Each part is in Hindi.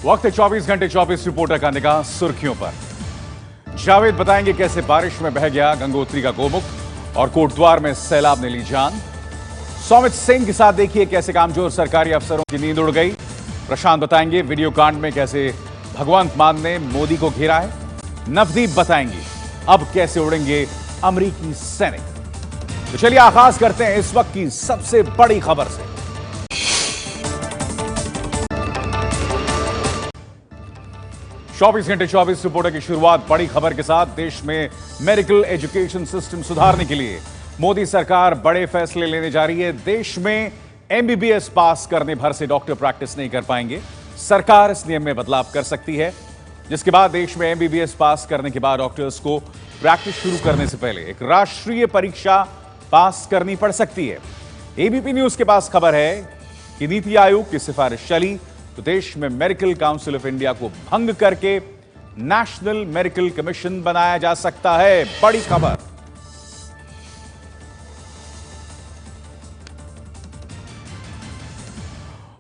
वक्त है 24 घंटे 24 रिपोर्टर का निगाह सुर्खियों पर। जावेद बताएंगे कैसे बारिश में बह गया गंगोत्री का गोमुख और कोटद्वार में सैलाब ने ली जान। सौमित सिंह के साथ देखिए कैसे कामचोर सरकारी अफसरों की नींद उड़ गई। प्रशांत बताएंगे वीडियो कांड में कैसे भगवंत मान ने मोदी को घेरा है। नवदीप बताएंगे अब कैसे उड़ेंगे अमेरिकी सैनिक। तो चलिए आगाज करते हैं इस वक्त की सबसे बड़ी खबर से। चौबीस घंटे 24 रिपोर्टर की शुरुआत बड़ी खबर के साथ। देश में मेडिकल एजुकेशन सिस्टम सुधारने के लिए मोदी सरकार बड़े फैसले लेने जा रही है। देश में एमबीबीएस पास करने भर से डॉक्टर प्रैक्टिस नहीं कर पाएंगे। सरकार इस नियम में बदलाव कर सकती है, जिसके बाद देश में एमबीबीएस पास करने के बाद डॉक्टर्स को प्रैक्टिस शुरू करने से पहले एक राष्ट्रीय परीक्षा पास करनी पड़ सकती है। एबीपी न्यूज के पास खबर है कि नीति आयोग की सिफारिश चली तो देश में मेडिकल काउंसिल ऑफ इंडिया को भंग करके नेशनल मेडिकल कमीशन बनाया जा सकता है। बड़ी खबर।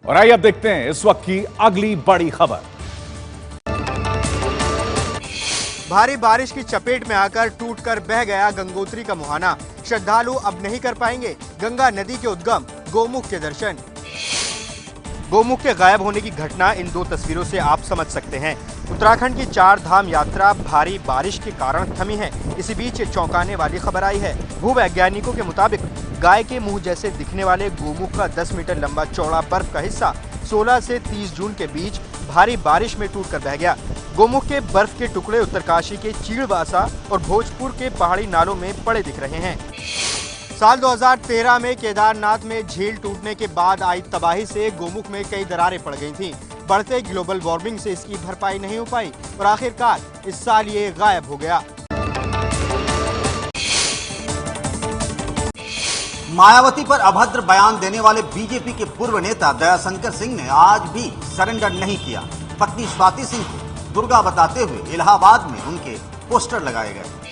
और आइए अब देखते हैं इस वक्त की अगली बड़ी खबर। भारी बारिश की चपेट में आकर टूटकर बह गया गंगोत्री का मुहाना। श्रद्धालु अब नहीं कर पाएंगे गंगा नदी के उद्गम गोमुख के दर्शन। गोमुख के गायब होने की घटना इन दो तस्वीरों से आप समझ सकते हैं। उत्तराखंड की 4 धाम यात्रा भारी बारिश के कारण थमी है। इसी बीच चौंकाने वाली खबर आई है। भूवैज्ञानिकों के मुताबिक गाय के मुंह जैसे दिखने वाले गोमुख का 10 मीटर लंबा चौड़ा बर्फ का हिस्सा 16 से 30 जून के बीच भारी बारिश में टूटकर बह गया। गोमुख के बर्फ के टुकड़े उत्तरकाशी के चीड़वासा और भोजपुर के पहाड़ी नालों में पड़े दिख रहे हैं। साल 2013 में केदारनाथ में झील टूटने के बाद आई तबाही से गोमुख में कई दरारें पड़ गई थीं। बढ़ते ग्लोबल वार्मिंग से इसकी भरपाई नहीं हो पाई और आखिरकार इस साल ये गायब हो गया। मायावती पर अभद्र बयान देने वाले बीजेपी के पूर्व नेता दयाशंकर सिंह ने आज भी सरेंडर नहीं किया। पत्नी स्वाति सिंह को दुर्गा बताते हुए इलाहाबाद में उनके पोस्टर लगाए गए।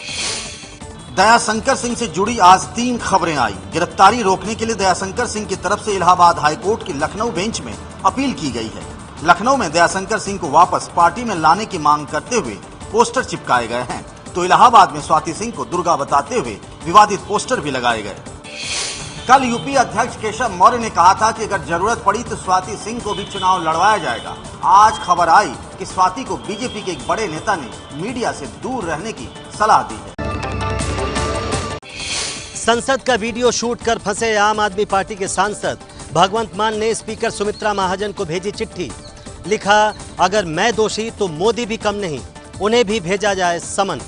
दयाशंकर सिंह से जुड़ी आज 3 खबरें आई। गिरफ्तारी रोकने के लिए दयाशंकर सिंह की तरफ से इलाहाबाद हाईकोर्ट की लखनऊ बेंच में अपील की गई है। लखनऊ में दयाशंकर सिंह को वापस पार्टी में लाने की मांग करते हुए पोस्टर चिपकाए गए हैं, तो इलाहाबाद में स्वाति सिंह को दुर्गा बताते हुए विवादित पोस्टर भी लगाए गए। कल यूपी अध्यक्ष केशव मौर्य ने कहा था कि अगर जरूरत पड़ी तो स्वाति सिंह को भी चुनाव लड़वाया जाएगा। आज खबर आई कि स्वाति को बीजेपी के एक बड़े नेता ने मीडिया से दूर रहने की सलाह दी है। संसद का वीडियो शूट कर फंसे आम आदमी पार्टी के सांसद भगवंत मान ने स्पीकर सुमित्रा महाजन को भेजी चिट्ठी। लिखा, अगर मैं दोषी तो मोदी भी कम नहीं, उन्हें भी भेजा जाए समन।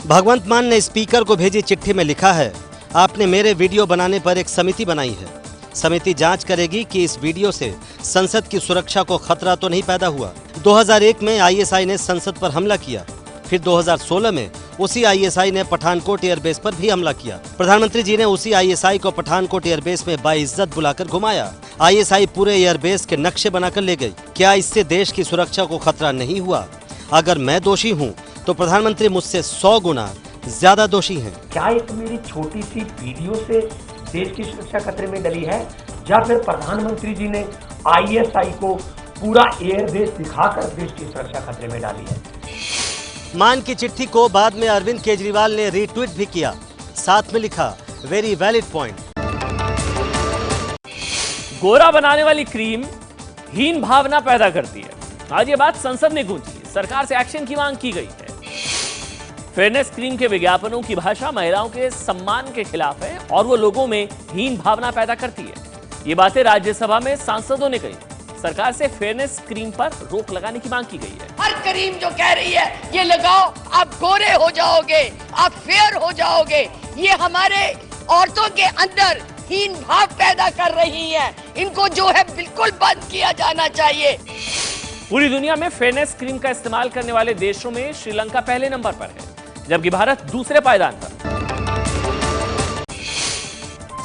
भगवंत मान ने स्पीकर को भेजी चिट्ठी में लिखा है, आपने मेरे वीडियो बनाने पर एक समिति बनाई है। समिति जांच करेगी कि इस वीडियो से संसद की सुरक्षा को खतरा तो नहीं पैदा हुआ। 2001 में आईएसआई ने संसद पर हमला किया, फिर 2016 में उसी आईएसआई ने पठानकोट एयरबेस पर भी हमला किया। प्रधानमंत्री जी ने उसी आईएसआई को पठानकोट एयरबेस में बाइज्जत बुलाकर घुमाया। आईएसआई पूरे एयरबेस के नक्शे बनाकर ले गई। क्या इससे देश की सुरक्षा को खतरा नहीं हुआ? अगर मैं दोषी हूँ तो प्रधानमंत्री मुझसे 100 गुना ज्यादा दोषी हैं। क्या एक मेरी छोटी सी वीडियो से देश की सुरक्षा खतरे में डली है, या फिर प्रधानमंत्री जी ने आईएसआई को पूरा एयरबेस दिखाकर देश की सुरक्षा खतरे में डाली है? मान की चिट्ठी को बाद में अरविंद केजरीवाल ने रीट्वीट भी किया। साथ में लिखा, वेरी वैलिड पॉइंट। गोरा बनाने वाली क्रीम हीन भावना पैदा करती है। आज ये बात संसद में गूंजी है। सरकार से एक्शन की मांग की गई है। फेयरनेस क्रीम के विज्ञापनों की भाषा महिलाओं के सम्मान के खिलाफ है और वो लोगों में हीन भावना पैदा करती है। ये बातें राज्यसभा में सांसदों ने कही। सरकार से फेयरनेस क्रीम पर रोक लगाने की मांग की गई है। हर क्रीम जो कह रही है ये लगाओ, आप गोरे हो जाओगे, आप फेयर हो जाओगे, ये हमारे औरतों के अंदर हीन भाव पैदा कर रही है। इनको जो है बिल्कुल बंद किया जाना चाहिए। पूरी दुनिया में फेयरनेस क्रीम का इस्तेमाल करने वाले देशों में श्रीलंका पहले नंबर पर है, जबकि भारत दूसरे पायदान पर।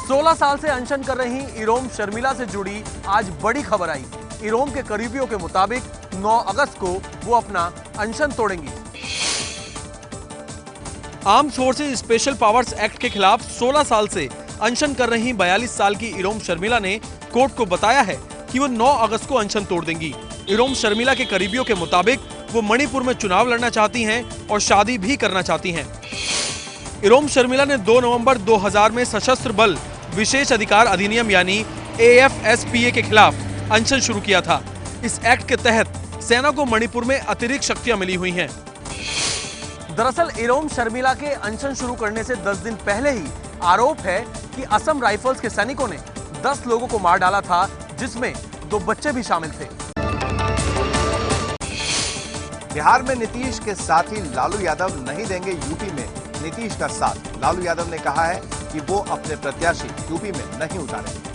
16 साल से अनशन कर रही इरोम शर्मिला से जुड़ी आज बड़ी खबर आई। इरोम के करीबियों के मुताबिक 9 अगस्त को वो अपना अनशन तोड़ेंगी। Armed forces special powers act के खिलाफ 16 साल से अनशन कर रही 42 साल की इरोम शर्मिला ने कोर्ट को बताया है कि वो 9 अगस्त को अनशन तोड़ देंगी। इरोम शर्मिला के करीबियों के मुताबिक वो मणिपुर में चुनाव लड़ना चाहती हैं और शादी भी करना चाहती हैं। इरोम शर्मिला ने 2 नवंबर 2000 में सशस्त्र बल विशेष अधिकार अधिनियम यानी AFSPA के खिलाफ अनशन शुरू किया था। इस एक्ट के तहत सेना को मणिपुर में अतिरिक्त शक्तियां मिली हुई हैं। दरअसल इरोम शर्मिला के अनशन शुरू करने से 10 दिन पहले ही आरोप है कि असम राइफल्स के सैनिकों ने 10 लोगों को मार डाला था, जिसमें 2 बच्चे भी शामिल थे। बिहार में नीतीश के साथी लालू यादव नहीं देंगे यूपी में नीतीश का साथ। लालू यादव ने कहा है कि वो अपने प्रत्याशी यूपी में नहीं उतारेंगे।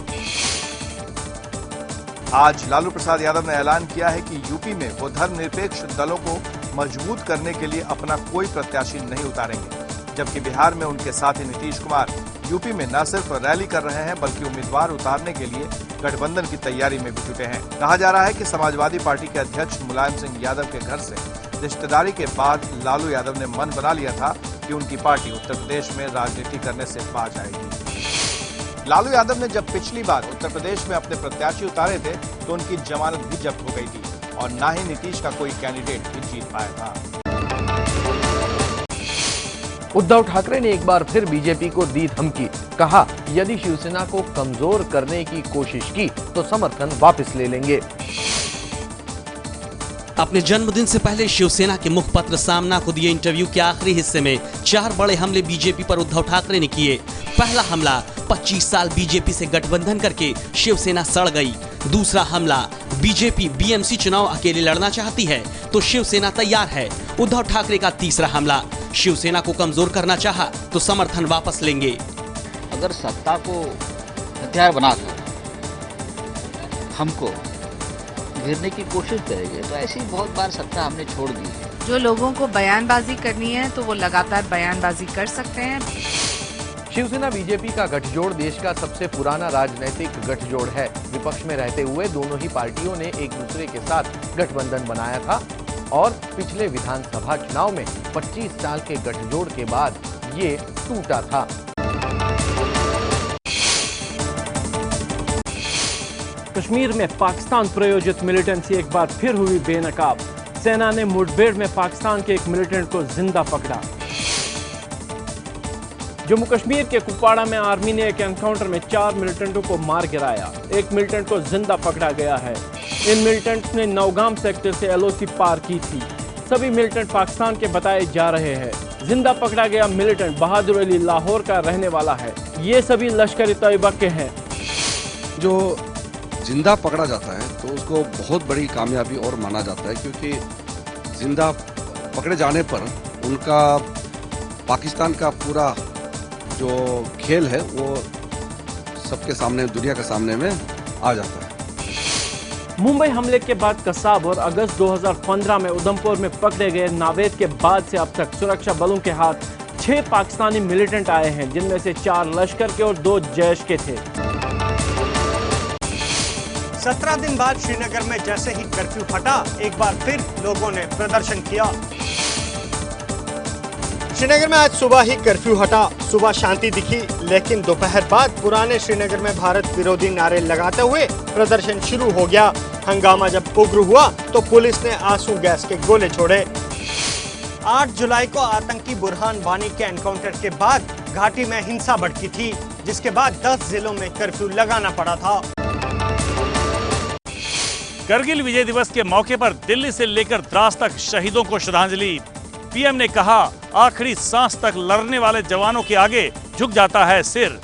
आज लालू प्रसाद यादव ने ऐलान किया है कि यूपी में वो धर्मनिरपेक्ष दलों को मजबूत करने के लिए अपना कोई प्रत्याशी नहीं उतारेंगे, जबकि बिहार में उनके साथी नीतीश कुमार यूपी में न सिर्फ रैली कर रहे हैं बल्कि उम्मीदवार उतारने के लिए गठबंधन की तैयारी में भी जुटे हैं। कहा जा रहा है कि समाजवादी पार्टी के अध्यक्ष मुलायम सिंह यादव के घर से रिश्तेदारी के बाद लालू यादव ने मन बना लिया था कि उनकी पार्टी उत्तर प्रदेश में राजनीति करने से बाज आएगी। लालू यादव ने जब पिछली बार उत्तर प्रदेश में अपने प्रत्याशी उतारे थे तो उनकी जमानत भी जब्त हो गई थी और न ही नीतीश का कोई कैंडिडेट भी जीत पाया था। उद्धव ठाकरे ने एक बार फिर बीजेपी को दी धमकी। कहा, यदि शिवसेना को कमजोर करने की कोशिश की तो समर्थन वापस ले लेंगे। अपने जन्मदिन से पहले शिवसेना के मुखपत्र सामना को दिए इंटरव्यू के आखिरी हिस्से में 4 बड़े हमले बीजेपी पर उद्धव ठाकरे ने किए। पहला हमला, 25 साल बीजेपी से गठबंधन करके शिवसेना सड़ गई। दूसरा हमला, बीजेपी बीएमसी चुनाव अकेले लड़ना चाहती है तो शिवसेना तैयार है। उद्धव ठाकरे का तीसरा हमला, शिवसेना को कमजोर करना चाहा तो समर्थन वापस लेंगे। अगर सत्ता को हथियार बनाकर हमको घेरने की कोशिश करेंगे तो ऐसी बहुत बार सत्ता हमने छोड़ दी है। जो लोगों को बयानबाजी करनी है तो वो लगातार बयानबाजी कर सकते हैं। शिवसेना बीजेपी का गठजोड़ देश का सबसे पुराना राजनीतिक गठजोड़ है। विपक्ष में रहते हुए दोनों ही पार्टियों ने एक दूसरे के साथ गठबंधन बनाया था और पिछले विधानसभा चुनाव में 25 साल के गठजोड़ के बाद ये टूटा था। कश्मीर में पाकिस्तान प्रायोजित मिलिटेंसी एक बार फिर हुई बेनकाब। सेना ने मुठभेड़ में पाकिस्तान के एक मिलिटेंट को जिंदा पकड़ा। जम्मू कश्मीर के कुपवाड़ा में आर्मी ने एक एनकाउंटर में 4 मिलिटेंटों को मार गिराया। एक मिलिटेंट को जिंदा पकड़ा गया है। इन मिलिटेंट्स ने नौगाम सेक्टर से LOC पार की थी। सभी मिलिटेंट पाकिस्तान के बताए जा रहे हैं। जिंदा पकड़ा गया मिलिटेंट बहादुर अली लाहौर का रहने वाला है। ये सभी लश्कर तैयबा के हैं। जो जिंदा पकड़ा जाता है तो उसको बहुत बड़ी कामयाबी और माना जाता है, क्योंकि जिंदा पकड़े जाने पर उनका पाकिस्तान का पूरा जो खेल है वो सबके सामने, दुनिया के सामने में आ जाता है। मुंबई हमले के बाद कसाब और अगस्त 2015 में उधमपुर में पकड़े गए नावेद के बाद से अब तक सुरक्षा बलों के हाथ 6 पाकिस्तानी मिलिटेंट आए हैं, जिनमें से 4 लश्कर के और 2 जैश के थे। 17 दिन बाद श्रीनगर में जैसे ही कर्फ्यू हटा, एक बार फिर लोगों ने प्रदर्शन किया। श्रीनगर में आज सुबह ही कर्फ्यू हटा। सुबह शांति दिखी, लेकिन दोपहर बाद पुराने श्रीनगर में भारत विरोधी नारे लगाते हुए प्रदर्शन शुरू हो गया। हंगामा जब उग्र हुआ तो पुलिस ने आंसू गैस के गोले छोड़े। 8 जुलाई को आतंकी बुरहान वानी के एनकाउंटर के बाद घाटी में हिंसा भड़की थी, जिसके बाद 10 जिलों में कर्फ्यू लगाना पड़ा था। करगिल विजय दिवस के मौके पर दिल्ली से लेकर द्रास तक शहीदों को श्रद्धांजलि। पीएम ने कहा, आखिरी सांस तक लड़ने वाले जवानों के आगे झुक जाता है सिर।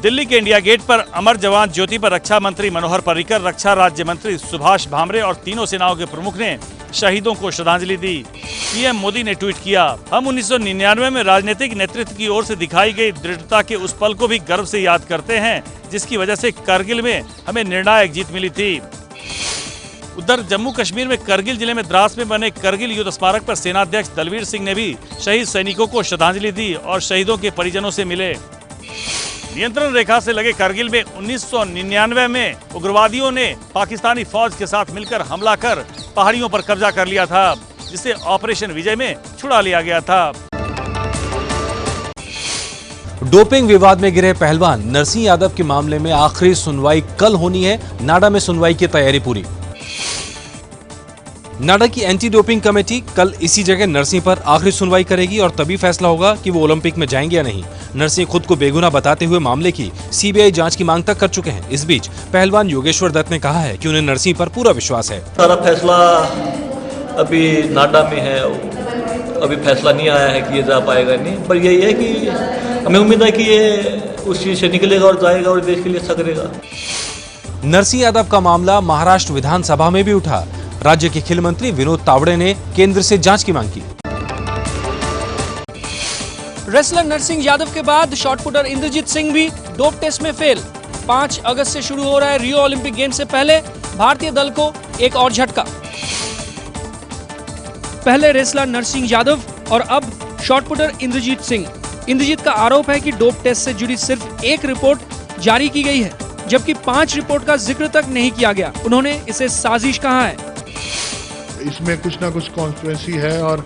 दिल्ली के इंडिया गेट पर अमर जवान ज्योति पर रक्षा मंत्री मनोहर पर्रिकर, रक्षा राज्य मंत्री सुभाष भामरे और तीनों सेनाओं के प्रमुख ने शहीदों को श्रद्धांजलि दी। पीएम मोदी ने ट्वीट किया, हम 1999 में राजनीतिक नेतृत्व की ओर से दिखाई गई दृढ़ता के उस पल को भी गर्व से याद करते हैं, जिसकी वजह से करगिल में हमें निर्णायक जीत मिली थी। उधर जम्मू कश्मीर में करगिल जिले में द्रास में बने करगिल युद्ध स्मारक पर सेनाध्यक्ष दलवीर सिंह ने भी शहीद सैनिकों को श्रद्धांजलि दी और शहीदों के परिजनों से मिले। नियंत्रण रेखा से लगे करगिल में 1999 में उग्रवादियों ने पाकिस्तानी फौज के साथ मिलकर हमला कर पहाड़ियों पर कब्जा कर लिया था, जिसे ऑपरेशन विजय में छुड़ा लिया गया था। डोपिंग विवाद में गिरे पहलवान नरसिंह यादव के मामले में आखिरी सुनवाई कल होनी है। नाडा में सुनवाई की तैयारी पूरी। नाडा की एंटी डोपिंग कमेटी कल इसी जगह नरसिंह पर आखिरी सुनवाई करेगी और तभी फैसला होगा कि वो ओलंपिक में जाएंगे या नहीं। नरसिंह खुद को बेगुनाह बताते हुए मामले की सीबीआई जांच की मांग तक कर चुके हैं। इस बीच पहलवान योगेश्वर दत्त ने कहा है कि उन्हें नरसिंह पर पूरा विश्वास है। सारा फैसला अभी नाडा में है, अभी फैसला नहीं आया है कि ये जा पाएगा नहीं, पर यही है कि हमें उम्मीद है कि ये उस चीज से निकलेगा और जाएगा और देश के लिए अच्छा करेगा। नरसिंह यादव का मामला महाराष्ट्र विधानसभा में भी उठा। राज्य के खेल मंत्री विनोद तावड़े ने केंद्र से जांच की मांग की। रेसलर नरसिंह यादव के बाद शॉटपुटर इंद्रजीत सिंह भी डोप टेस्ट में फेल। 5 अगस्त से शुरू हो रहा है रियो ओलंपिक गेम से पहले भारतीय दल को एक और झटका। पहले रेसलर नरसिंह यादव और अब शॉटपुटर इंद्रजीत सिंह। इंद्रजीत का आरोप है कि डोप टेस्ट से जुड़ी सिर्फ एक रिपोर्ट जारी की गई है, जबकि 5 रिपोर्ट का जिक्र तक नहीं किया गया। उन्होंने इसे साजिश कहा है। इसमें कुछ ना कुछ कॉन्स्पिरेसी है और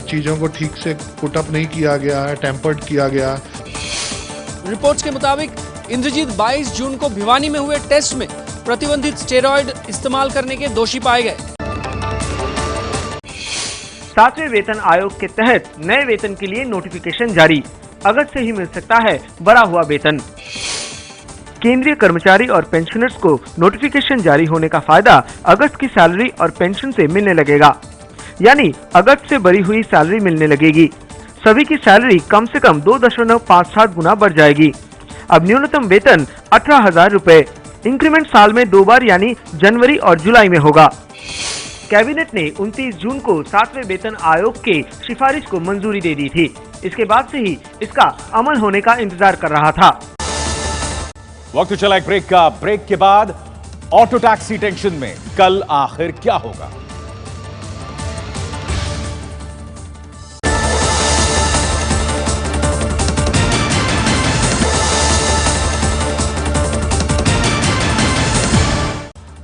चीजों को ठीक से पुटअप नहीं किया गया है, टेम्पर्ड किया गया। रिपोर्ट्स के मुताबिक इंद्रजीत 22 जून को भिवानी में हुए टेस्ट में प्रतिबंधित स्टेरॉयड इस्तेमाल करने के दोषी पाए गए। 7वें वेतन आयोग के तहत नए वेतन के लिए नोटिफिकेशन जारी। अगस्त से ही मिल सकता है बढ़ा हुआ वेतन। केंद्रीय कर्मचारी और पेंशनर्स को नोटिफिकेशन जारी होने का फायदा अगस्त की सैलरी और पेंशन से मिलने लगेगा, यानी अगस्त से बढ़ी हुई सैलरी मिलने लगेगी। सभी की सैलरी कम से कम 2.57 गुना बढ़ जाएगी। अब न्यूनतम वेतन 18,000 रुपए। इंक्रीमेंट साल में 2 बार यानी जनवरी और जुलाई में होगा। कैबिनेट ने 29 जून को 7वें वेतन आयोग के सिफारिश को मंजूरी दे दी थी। इसके बाद से ही इसका अमल होने का इंतजार कर रहा था। वक्त चला एक ब्रेक का। ब्रेक के बाद ऑटो टैक्सी टेंशन में कल आखिर क्या होगा?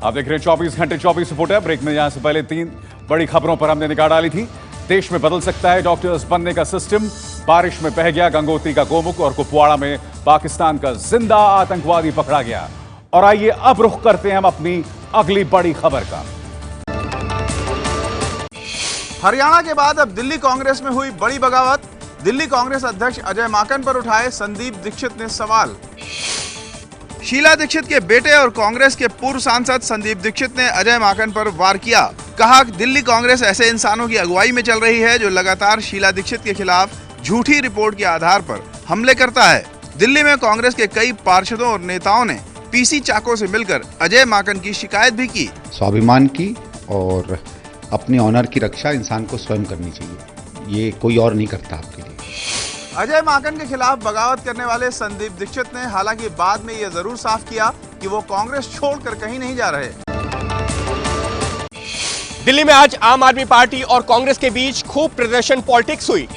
आप देख रहे हैं 24 घंटे 24 रिपोर्टर। ब्रेक में जाने से पहले 3 बड़ी खबरों पर हमने निगाह डाली थी। देश में बदल सकता है डॉक्टर्स बनने का सिस्टम। बारिश में बह गया गंगोत्री का गोमुख और कुपवाड़ा में पाकिस्तान का जिंदा आतंकवादी पकड़ा गया। और आइए अब रुख करते हैं हम अपनी अगली बड़ी खबर का। हरियाणा के बाद अब दिल्ली कांग्रेस में हुई बड़ी बगावत। दिल्ली कांग्रेस अध्यक्ष अजय माकन पर उठाए संदीप दीक्षित ने सवाल। शीला दीक्षित के बेटे और कांग्रेस के पूर्व सांसद संदीप दीक्षित ने अजय माकन पर वार किया। कहा दिल्ली कांग्रेस ऐसे इंसानों की अगुवाई में चल रही है जो लगातार शीला दीक्षित के खिलाफ झूठी रिपोर्ट के आधार पर हमले करता है। दिल्ली में कांग्रेस के कई पार्षदों और नेताओं ने पीसी चाको से मिलकर अजय माकन की शिकायत भी की। स्वाभिमान की और अपने ऑनर की रक्षा इंसान को स्वयं करनी चाहिए, ये कोई और नहीं करता आपके लिए। अजय माकन के खिलाफ बगावत करने वाले संदीप दीक्षित ने हालांकि बाद में यह जरूर साफ किया कि वो कांग्रेस छोड़कर कहीं नहीं जा रहे। दिल्ली में आज आम आदमी पार्टी और कांग्रेस के बीच खूब प्रदर्शन पॉलिटिक्स हुई।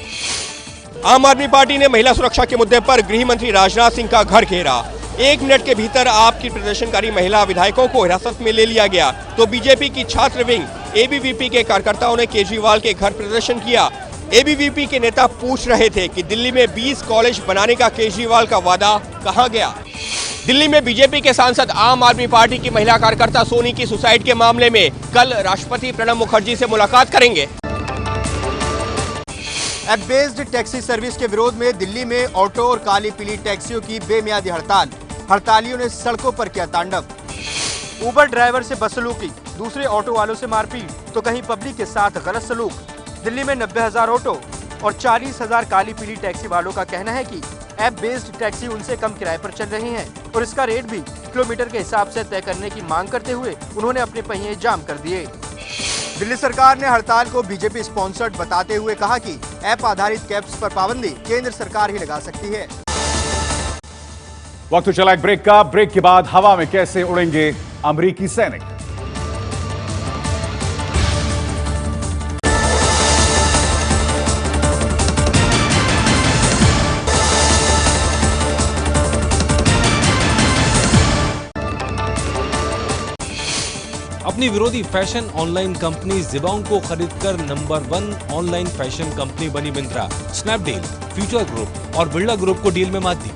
आम आदमी पार्टी ने महिला सुरक्षा के मुद्दे पर गृह मंत्री राजनाथ सिंह का घर घेरा। 1 मिनट के भीतर आपकी प्रदर्शनकारी महिला विधायकों को हिरासत में ले लिया गया। तो बीजेपी की छात्र विंग एबीवीपी के कार्यकर्ताओं ने केजरीवाल के घर प्रदर्शन किया। एबीवीपी के नेता पूछ रहे थे कि दिल्ली में 20 कॉलेज बनाने का केजरीवाल का वादा कहां गया। दिल्ली में बीजेपी के सांसद आम आदमी पार्टी की महिला कार्यकर्ता सोनी की सुसाइड के मामले में कल राष्ट्रपति प्रणब मुखर्जी से मुलाकात करेंगे। ऐप बेस्ड टैक्सी सर्विस के विरोध में दिल्ली में ऑटो और काली पीली टैक्सियों की बेमियादी हड़ताल। हड़तालियों ने सड़कों पर किया तांडव। उबर ड्राइवर से बदसलूकी, दूसरे ऑटो वालों से मारपीट, तो कहीं पब्लिक के साथ गलत सलूक। दिल्ली में 90,000 ऑटो और 40,000 काली पीली टैक्सी वालों का कहना है कि ऐप बेस्ड टैक्सी उनसे कम किराए पर चल रही हैं और इसका रेट भी किलोमीटर के हिसाब से तय करने की मांग करते हुए उन्होंने अपने पहिए जाम कर दिए। दिल्ली सरकार ने हड़ताल को बीजेपी स्पॉन्सर्ड बताते हुए कहा कि ऐप आधारित कैब्स पर पाबंदी केंद्र सरकार ही लगा सकती है। वक्त चला एक ब्रेक का। ब्रेक के बाद हवा में कैसे उड़ेंगे अमेरिकी सैनिक। अपनी विरोधी फैशन ऑनलाइन कंपनी जिबोंग को खरीदकर नंबर 1 ऑनलाइन फैशन कंपनी बनी मिंत्रा। स्नैपडील, फ्यूचर ग्रुप और बिरला ग्रुप को डील में मात दी।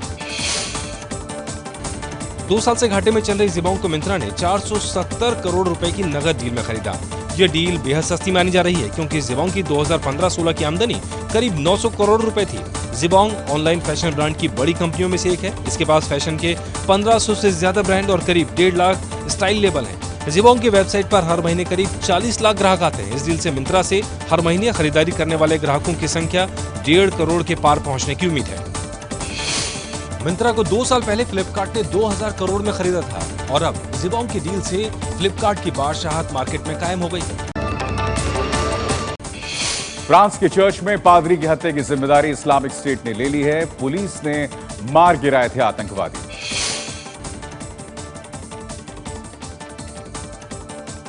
2 साल से घाटे में चल रही जिबोंग को मिंत्रा ने 470 करोड़ रुपए की नगद डील में खरीदा। यह डील बेहद सस्ती मानी जा रही है क्योंकि जिबोंग की 2015-16 की आमदनी करीब 900 करोड़ रुपए थी। जिबोंग ऑनलाइन फैशन ब्रांड की बड़ी कंपनियों में से एक है। इसके पास फैशन के 1500 से ज्यादा ब्रांड और करीब 1.5 लाख स्टाइल लेबल हैं। जिबोंग की वेबसाइट पर हर महीने करीब 40 लाख ग्राहक आते हैं। इस डील से मिंत्रा से हर महीने खरीदारी करने वाले ग्राहकों की संख्या 1.5 करोड़ के पार पहुंचने की उम्मीद है। मिंत्रा को 2 साल पहले फ्लिपकार्ट ने 2000 करोड़ में खरीदा था और अब जिबोंग की डील से फ्लिपकार्ट की बादशाहत मार्केट में कायम हो गई है। फ्रांस के चर्च में पादरी की हत्या की जिम्मेदारी इस्लामिक स्टेट ने ले ली है। पुलिस ने मार गिराए थे आतंकवादी।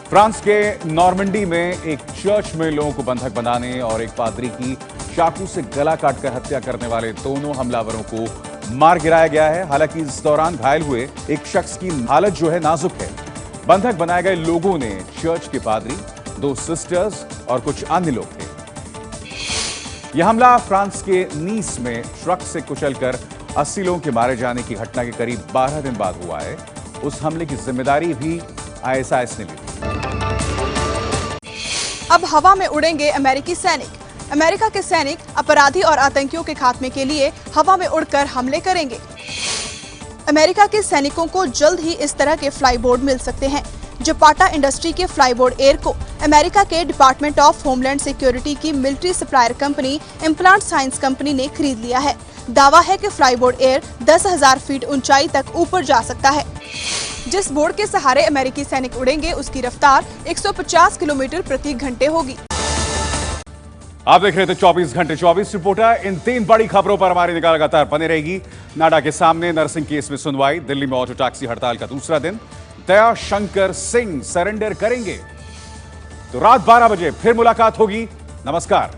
फ्रांस के नॉर्मंडी में एक चर्च में लोगों को बंधक बनाने और एक पादरी की चाकू से गला काटकर हत्या करने वाले दोनों हमलावरों को मार गिराया गया है। हालांकि इस दौरान घायल हुए एक शख्स की हालत जो है नाजुक है। बंधक बनाए गए लोगों ने चर्च के पादरी, 2 सिस्टर्स और कुछ अन्य लोग थे। यह हमला फ्रांस के नीस में ट्रक से कुचलकर 80 लोगों के मारे जाने की घटना के करीब 12 दिन बाद हुआ है। उस हमले की जिम्मेदारी भी ISIS ने ली थी। अब हवा में उड़ेंगे अमेरिकी सैनिक। अमेरिका के सैनिक अपराधी और आतंकियों के खात्मे के लिए हवा में उड़कर हमले करेंगे। अमेरिका के सैनिकों को जल्द ही इस तरह के फ्लाईबोर्ड मिल सकते हैं। जपाटा इंडस्ट्री के फ्लाईबोर्ड एयर को अमेरिका के डिपार्टमेंट ऑफ होमलैंड सिक्योरिटी की military supplier company implant science company ने खरीद लिया है। दावा है कि फ्लाईबोर्ड एयर 10,000 फीट ऊंचाई तक ऊपर जा सकता है। जिस बोर्ड के सहारे अमेरिकी सैनिक उड़ेंगे उसकी रफ्तार 150 किलोमीटर प्रति घंटे होगी। आप देख रहे थे 24 घंटे 24 रिपोर्टर। इन 3 बड़ी खबरों पर हमारी निगाह लगातार बनी रहेगी। नाडा के सामने नर्सिंग केस में सुनवाई। दिल्ली में ऑटो टैक्सी हड़ताल का दूसरा दिन। दया शंकर सिंह सरेंडर करेंगे तो रात 12 बजे फिर मुलाकात होगी। नमस्कार।